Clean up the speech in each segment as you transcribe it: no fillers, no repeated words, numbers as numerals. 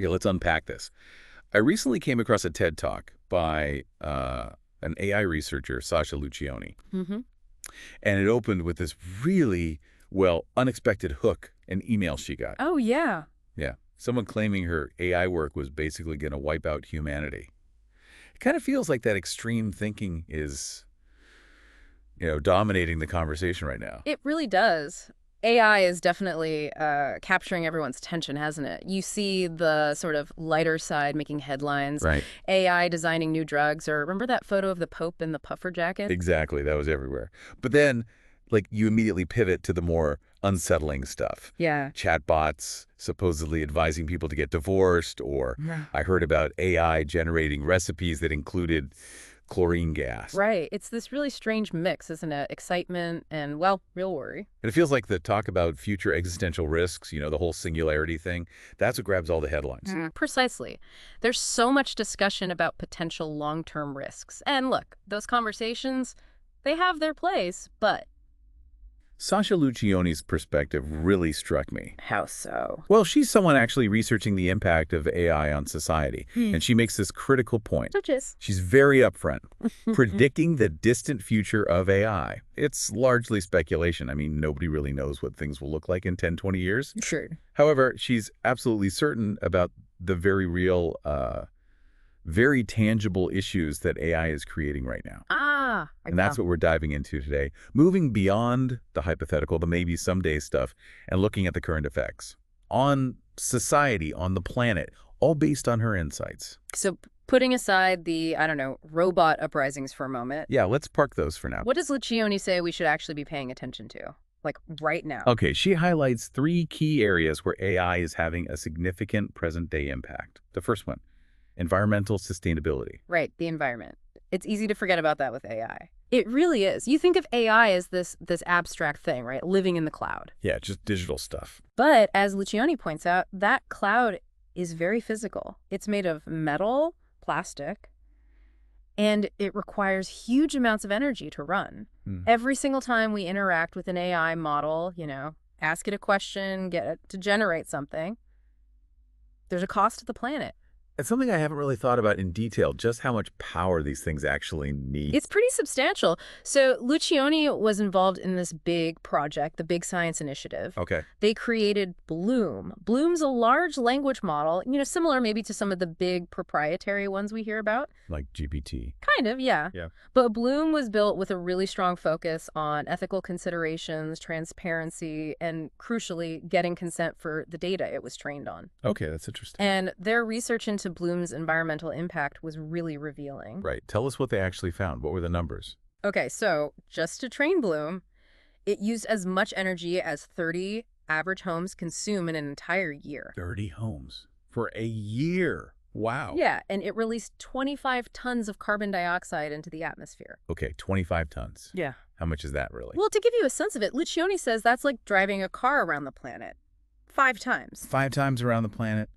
Okay, let's unpack this. I recently came across a TED Talk by an AI researcher, Sasha Luccioni, Mm-hmm. and it opened with this really, well, unexpected hook, an email she got. Oh, yeah. Yeah, someone claiming her AI work was basically going to wipe out humanity. It kind of feels like that extreme thinking is, dominating the conversation right now. It really does. AI is definitely capturing everyone's attention, hasn't it? You see the sort of lighter side making headlines, Right. AI designing new drugs, or remember that photo of the Pope in the puffer jacket? Exactly, that was everywhere. But then, like, you immediately pivot to the more unsettling stuff. Yeah. Chatbots supposedly advising people to get divorced, or Yeah. I heard about AI generating recipes that included chlorine gas. Right. It's this really strange mix, isn't it? Excitement and, well, real worry. And it feels like the talk about future existential risks, the whole singularity thing, that's what grabs all the headlines. Precisely. There's so much discussion about potential long-term risks. And look, those conversations, they have their place, but... Sasha Luccioni's perspective really struck me. How so? Well, she's someone actually researching the impact of AI on society, and she makes this critical point. Such as? She's very upfront, predicting the distant future of AI. It's largely speculation. I mean, nobody really knows what things will look like in 10, 20 years. Sure. However, she's absolutely certain about the very real, very tangible issues that AI is creating right now. And that's what we're diving into today, moving beyond the hypothetical, the maybe someday stuff, and looking at the current effects on society, on the planet, all based on her insights. So putting aside the, I don't know, robot uprisings for a moment. Yeah, let's park those for now. What does Luccioni say we should actually be paying attention to? Like right now? Okay, she highlights 3 key areas where AI is having a significant present-day impact. The first one, environmental sustainability. Right, the environment. It's easy to forget about that with AI. It really is. You think of AI as this abstract thing, right? Living in the cloud. Yeah, just digital stuff. But as Luccioni points out, that cloud is very physical. It's made of metal, plastic, and it requires huge amounts of energy to run. Every single time we interact with an AI model, ask it a question, get it to generate something, there's a cost to the planet. It's something I haven't really thought about in detail, just how much power these things actually need. It's pretty substantial. So Luccioni was involved in this big project, the Big Science Initiative. Okay. They created Bloom. Bloom's a large language model, similar maybe to some of the big proprietary ones we hear about. Like GPT. Kind of, yeah. Yeah. But Bloom was built with a really strong focus on ethical considerations, transparency, and crucially, getting consent for the data it was trained on. Okay, that's interesting. And their research into Bloom's environmental impact was really revealing. Right. Tell us what they actually found. What were the numbers? Okay, so just to train Bloom, it used as much energy as 30 average homes consume in an entire year. 30 homes for a year. Wow. Yeah, and it released 25 tons of carbon dioxide into the atmosphere. Okay, 25 tons. Yeah. How much is that really? Well, to give you a sense of it, Luccioni says that's like driving a car around the planet 5 times. 5 times around the planet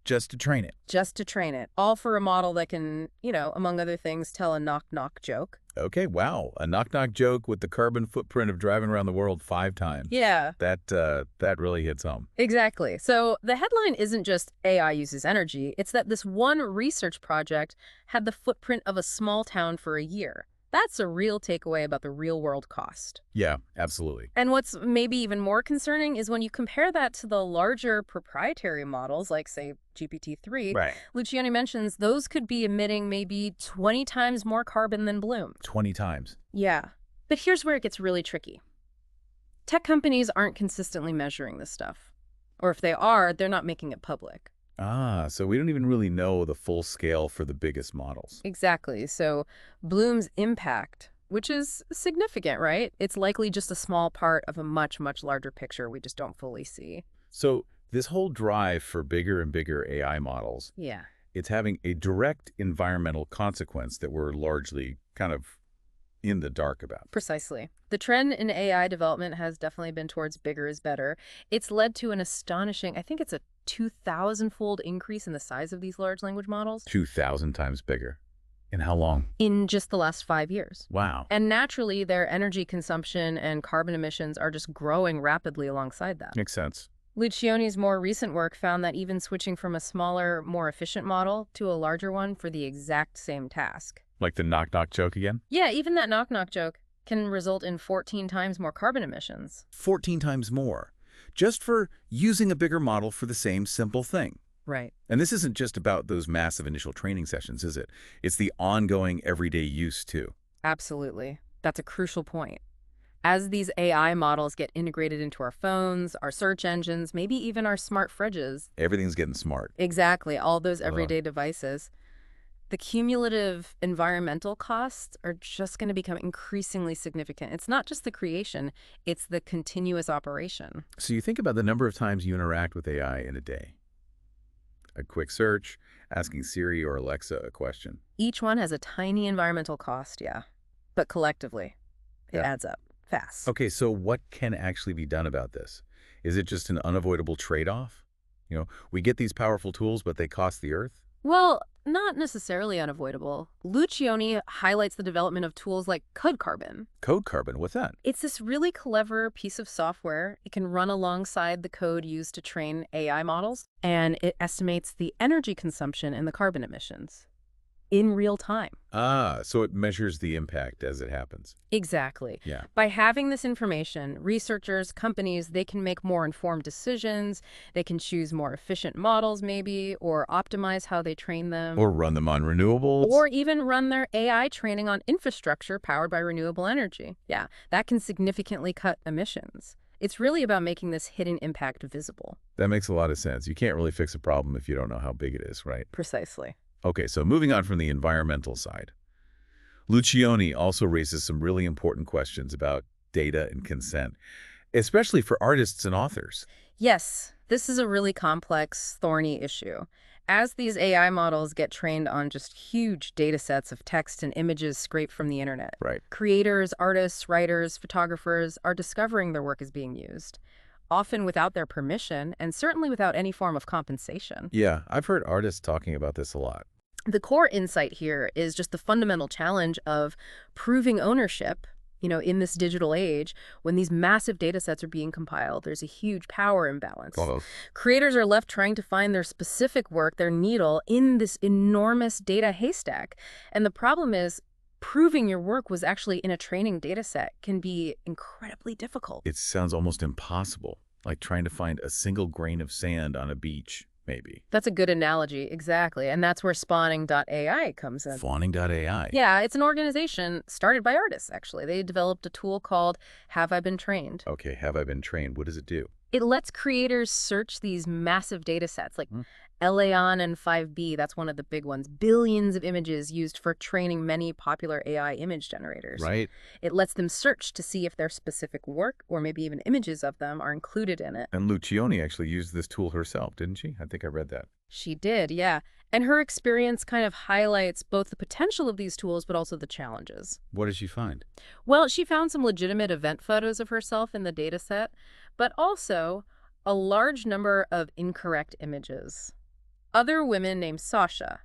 just to train it. Just to train it. All for a model that can, among other things, tell a knock-knock joke. Okay, wow. A knock-knock joke with the carbon footprint of driving around the world 5 times. Yeah. That really hits home. Exactly. So the headline isn't just AI uses energy. It's that this one research project had the footprint of a small town for a year. That's a real takeaway about the real-world cost. Yeah, absolutely. And what's maybe even more concerning is when you compare that to the larger proprietary models, like, say, GPT-3, Right. Luccioni mentions those could be emitting maybe 20 times more carbon than Bloom. 20 times. Yeah. But here's where it gets really tricky. Tech companies aren't consistently measuring this stuff. Or if they are, they're not making it public. So we don't even really know the full scale for the biggest models. Exactly. So Bloom's impact, which is significant, right? It's likely just a small part of a much, much larger picture we just don't fully see. So this whole drive for bigger and bigger AI models, Yeah. it's having a direct environmental consequence that we're largely kind of in the dark about. Precisely. The trend in AI development has definitely been towards bigger is better. It's led to an astonishing, I think it's a 2,000-fold increase in the size of these large language models. 2,000 times bigger. In how long? In just the last 5 years. Wow. And naturally, their energy consumption and carbon emissions are just growing rapidly alongside that. Makes sense. Luccioni's more recent work found that even switching from a smaller, more efficient model to a larger one for the exact same task. Like the knock-knock joke again? Yeah, even that knock-knock joke can result in 14 times more carbon emissions. 14 times more, just for using a bigger model for the same simple thing. Right. And this isn't just about those massive initial training sessions, is it? It's the ongoing everyday use, too. Absolutely. That's a crucial point. As these AI models get integrated into our phones, our search engines, maybe even our smart fridges. Everything's getting smart. Exactly, all those everyday devices. The cumulative environmental costs are just going to become increasingly significant. It's not just the creation, it's the continuous operation. So you think about the number of times you interact with AI in a day. A quick search, asking Siri or Alexa a question. Each one has a tiny environmental cost, yeah. But collectively, it adds up fast. Okay, so what can actually be done about this? Is it just an unavoidable trade-off? We get these powerful tools, but they cost the Earth? Well, not necessarily unavoidable. Luccioni highlights the development of tools like Code Carbon. Code Carbon, what's that? It's this really clever piece of software. It can run alongside the code used to train AI models, and it estimates the energy consumption and the carbon emissions in real time. Ah, so it measures the impact as it happens. Exactly. Yeah. By having this information, researchers, companies, they can make more informed decisions. They can choose more efficient models maybe, or optimize how they train them. Or run them on renewables. Or even run their AI training on infrastructure powered by renewable energy. Yeah, that can significantly cut emissions. It's really about making this hidden impact visible. That makes a lot of sense. You can't really fix a problem if you don't know how big it is, right? Precisely. Okay, so moving on from the environmental side. Luccioni also raises some really important questions about data and consent, especially for artists and authors. Yes, this is a really complex, thorny issue. As these AI models get trained on just huge data sets of text and images scraped from the internet, Right. creators, artists, writers, photographers are discovering their work is being used, often without their permission and certainly without any form of compensation. Yeah, I've heard artists talking about this a lot. The core insight here is just the fundamental challenge of proving ownership, in this digital age. When these massive data sets are being compiled, there's a huge power imbalance. Creators are left trying to find their specific work, their needle, in this enormous data haystack. And the problem is, proving your work was actually in a training data set can be incredibly difficult. It sounds almost impossible, like trying to find a single grain of sand on a beach. Maybe. That's a good analogy, exactly. And that's where spawning.ai comes in. Spawning.ai? Yeah, it's an organization started by artists, actually. They developed a tool called Have I Been Trained? Okay, Have I Been Trained? What does it do? It lets creators search these massive data sets, like Eleon and 5B, that's one of the big ones. Billions of images used for training many popular AI image generators. Right. It lets them search to see if their specific work, or maybe even images of them, are included in it. And Luccioni actually used this tool herself, didn't she? I think I read that. She did, yeah. And her experience kind of highlights both the potential of these tools, but also the challenges. What did she find? Well, she found some legitimate event photos of herself in the data set, but also a large number of incorrect images. Other women named Sasha,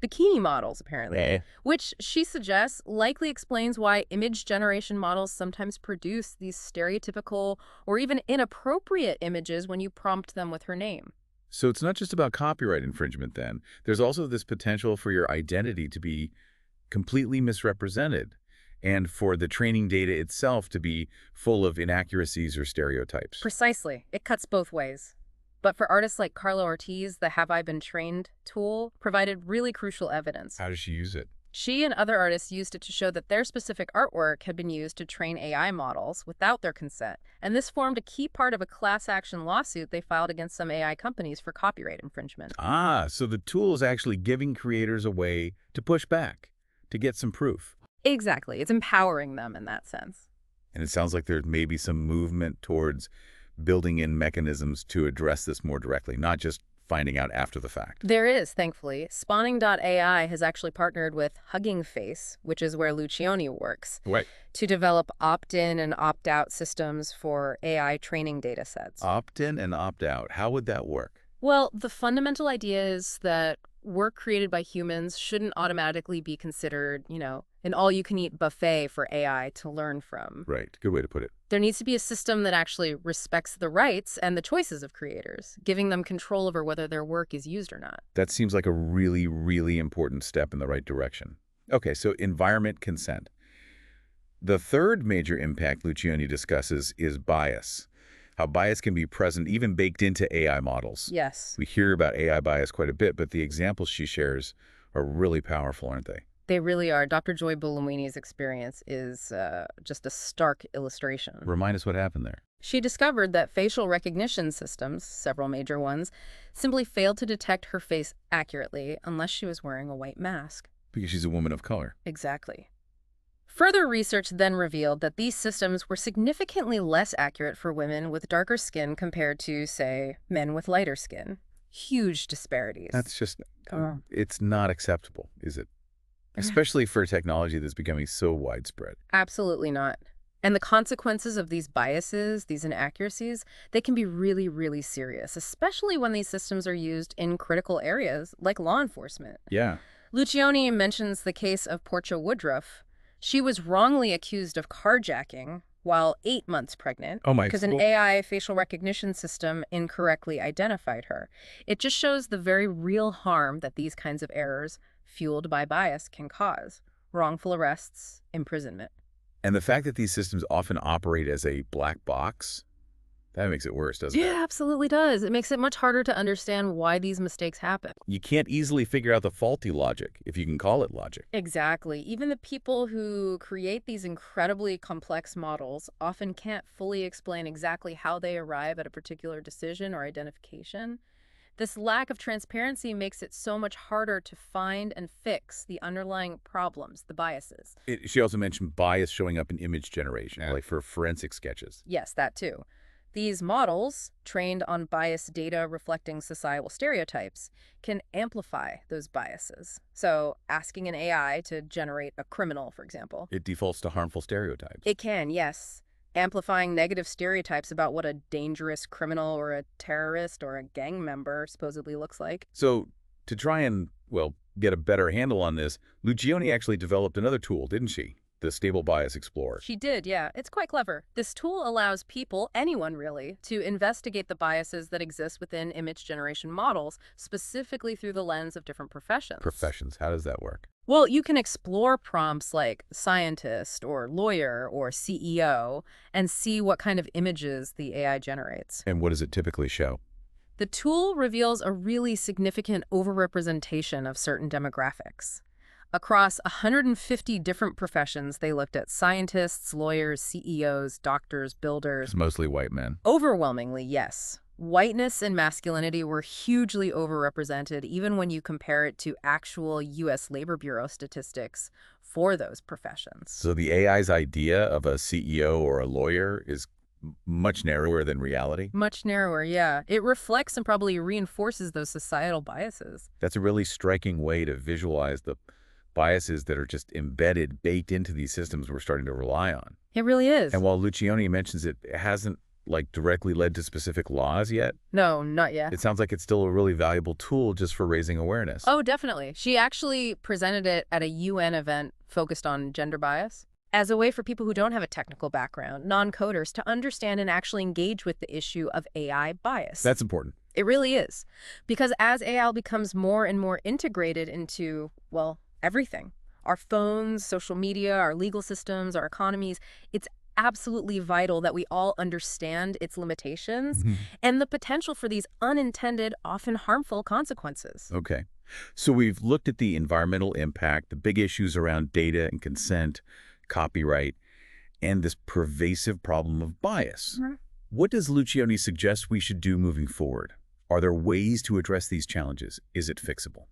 bikini models apparently, which she suggests likely explains why image generation models sometimes produce these stereotypical or even inappropriate images when you prompt them with her name. So it's not just about copyright infringement then. There's also this potential for your identity to be completely misrepresented and for the training data itself to be full of inaccuracies or stereotypes. Precisely. It cuts both ways. But for artists like Carla Ortiz, the Have I Been Trained tool provided really crucial evidence. How does she use it? She and other artists used it to show that their specific artwork had been used to train AI models without their consent. And this formed a key part of a class action lawsuit they filed against some AI companies for copyright infringement. Ah, so the tool is actually giving creators a way to push back, to get some proof. Exactly. It's empowering them in that sense. And it sounds like there may be some movement towards building in mechanisms to address this more directly, not just finding out after the fact. There is, thankfully. Spawning.ai has actually partnered with Hugging Face, which is where Luccioni works, to develop opt-in and opt-out systems for AI training data sets. Opt-in and opt-out. How would that work? Well, the fundamental idea is that work created by humans shouldn't automatically be considered, an all-you-can-eat buffet for AI to learn from. Right. Good way to put it. There needs to be a system that actually respects the rights and the choices of creators, giving them control over whether their work is used or not. That seems like a really, really important step in the right direction. Okay, so environment consent. The third major impact Luccioni discusses is bias. How bias can be present, even baked into AI models. Yes. We hear about AI bias quite a bit, but the examples she shares are really powerful, aren't they? They really are. Dr. Joy Buolamwini's experience is just a stark illustration. Remind us what happened there. She discovered that facial recognition systems, several major ones, simply failed to detect her face accurately unless she was wearing a white mask. Because she's a woman of color. Exactly. Further research then revealed that these systems were significantly less accurate for women with darker skin compared to, say, men with lighter skin. Huge disparities. That's just, it's not acceptable, is it? Especially for technology that's becoming so widespread. Absolutely not. And the consequences of these biases, these inaccuracies, they can be really, really serious, especially when these systems are used in critical areas like law enforcement. Yeah. Luccioni mentions the case of Portia Woodruff. She was wrongly accused of carjacking while 8 months pregnant because an AI facial recognition system incorrectly identified her. It just shows the very real harm that these kinds of errors fueled by bias can cause. Wrongful arrests, imprisonment. And the fact that these systems often operate as a black box, that makes it worse, doesn't it? Yeah, absolutely does. It makes it much harder to understand why these mistakes happen. You can't easily figure out the faulty logic, if you can call it logic. Exactly. Even the people who create these incredibly complex models often can't fully explain exactly how they arrive at a particular decision or identification. This lack of transparency makes it so much harder to find and fix the underlying problems, the biases. She also mentioned bias showing up in image generation, like for forensic sketches. Yes, that too. These models, trained on biased data reflecting societal stereotypes, can amplify those biases. So asking an AI to generate a criminal, for example. It defaults to harmful stereotypes. It can, yes. Amplifying negative stereotypes about what a dangerous criminal or a terrorist or a gang member supposedly looks like. So to try and, get a better handle on this, Luccioni actually developed another tool, didn't she? The Stable Bias Explorer. She did, yeah. It's quite clever. This tool allows people, anyone really, to investigate the biases that exist within image generation models, specifically through the lens of different professions. Professions. How does that work? Well, you can explore prompts like scientist or lawyer or CEO and see what kind of images the AI generates. And what does it typically show? The tool reveals a really significant overrepresentation of certain demographics. Across 150 different professions, they looked at scientists, lawyers, CEOs, doctors, builders. It's mostly white men. Overwhelmingly, yes. Whiteness and masculinity were hugely overrepresented, even when you compare it to actual U.S. Labor Bureau statistics for those professions. So the AI's idea of a CEO or a lawyer is much narrower than reality? Much narrower, yeah. It reflects and probably reinforces those societal biases. That's a really striking way to visualize the biases that are just embedded, baked into these systems we're starting to rely on. It really is. And while Luccioni mentions it hasn't directly led to specific laws yet? No, not yet. It sounds like it's still a really valuable tool just for raising awareness. Oh, definitely. She actually presented it at a UN event focused on gender bias as a way for people who don't have a technical background, non-coders, to understand and actually engage with the issue of AI bias. That's important. It really is. Because as AI becomes more and more integrated into, everything, our phones, social media, our legal systems, our economies, it's absolutely vital that we all understand its limitations and the potential for these unintended, often harmful consequences. Okay. So we've looked at the environmental impact, the big issues around data and consent, copyright, and this pervasive problem of bias. What does Luccioni suggest we should do moving forward? Are there ways to address these challenges? Is it fixable?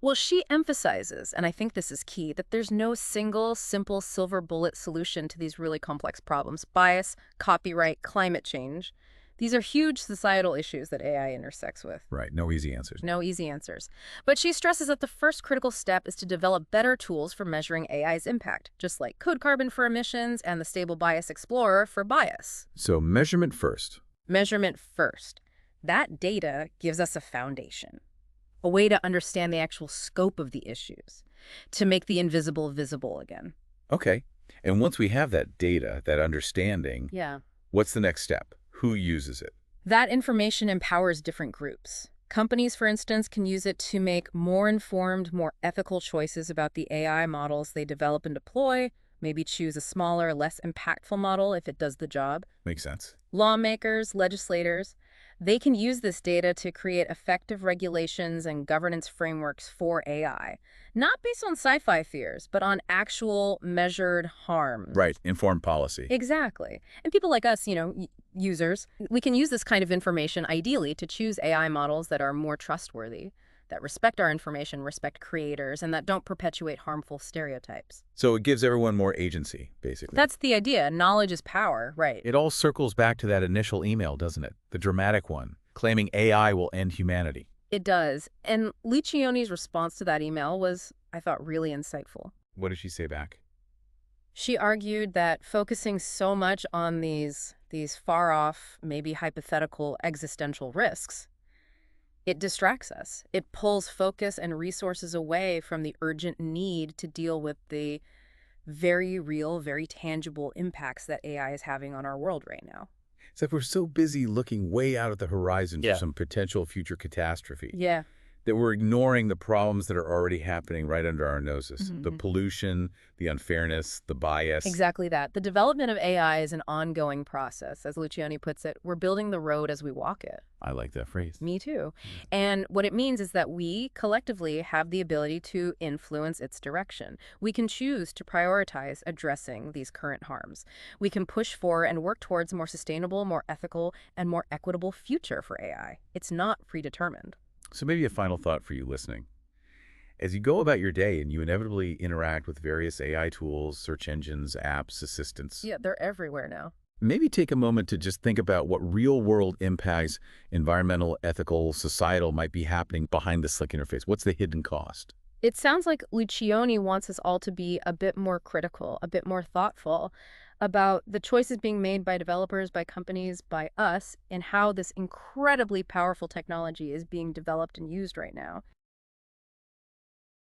Well, she emphasizes, and I think this is key, that there's no single, simple, silver bullet solution to these really complex problems. Bias, copyright, climate change. These are huge societal issues that AI intersects with. Right. No easy answers. No easy answers. But she stresses that the first critical step is to develop better tools for measuring AI's impact, just like Code Carbon for emissions and the Stable Bias Explorer for bias. So measurement first. Measurement first. That data gives us a foundation. a way to understand the actual scope of the issues, to make the invisible visible again. Okay. And once we have that data, that understanding, Yeah. what's the next step? Who uses it? That information empowers different groups. Companies, for instance, can use it to make more informed, more ethical choices about the AI models they develop and deploy, maybe choose a smaller, less impactful model if it does the job. Makes sense. Lawmakers, legislators, they can use this data to create effective regulations and governance frameworks for AI, not based on sci-fi fears, but on actual measured harms. Right. Informed policy. Exactly. And people like us, users, we can use this kind of information ideally to choose AI models that are more trustworthy, that respect our information, respect creators, and that don't perpetuate harmful stereotypes. So it gives everyone more agency, basically. That's the idea. Knowledge is power, right? It all circles back to that initial email, doesn't it? The dramatic one, claiming AI will end humanity. It does. And Luccioni's response to that email was, I thought, really insightful. What did she say back? She argued that focusing so much on these far-off, maybe hypothetical existential risks, it distracts us. It pulls focus and resources away from the urgent need to deal with the very real, very tangible impacts that AI is having on our world right now. It's like we're so busy looking way out at the horizon Yeah. for some potential future catastrophe Yeah. that we're ignoring the problems that are already happening right under our noses. The pollution, the unfairness, the bias. Exactly that. The development of AI is an ongoing process. As Luccioni puts it, we're building the road as we walk it. I like that phrase. Me too. And what it means is that we collectively have the ability to influence its direction. We can choose to prioritize addressing these current harms. We can push for and work towards a more sustainable, more ethical, and more equitable future for AI. It's not predetermined. So maybe a final thought for you listening. As you go about your day and you inevitably interact with various AI tools, search engines, apps, assistants, Yeah, they're everywhere now. maybe take a moment to just think about what real-world impacts, environmental, ethical, societal, might be happening behind the slick interface. What's the hidden cost? It sounds like Luccioni wants us all to be a bit more critical, a bit more thoughtful about the choices being made by developers, by companies, by us, and how this incredibly powerful technology is being developed and used right now.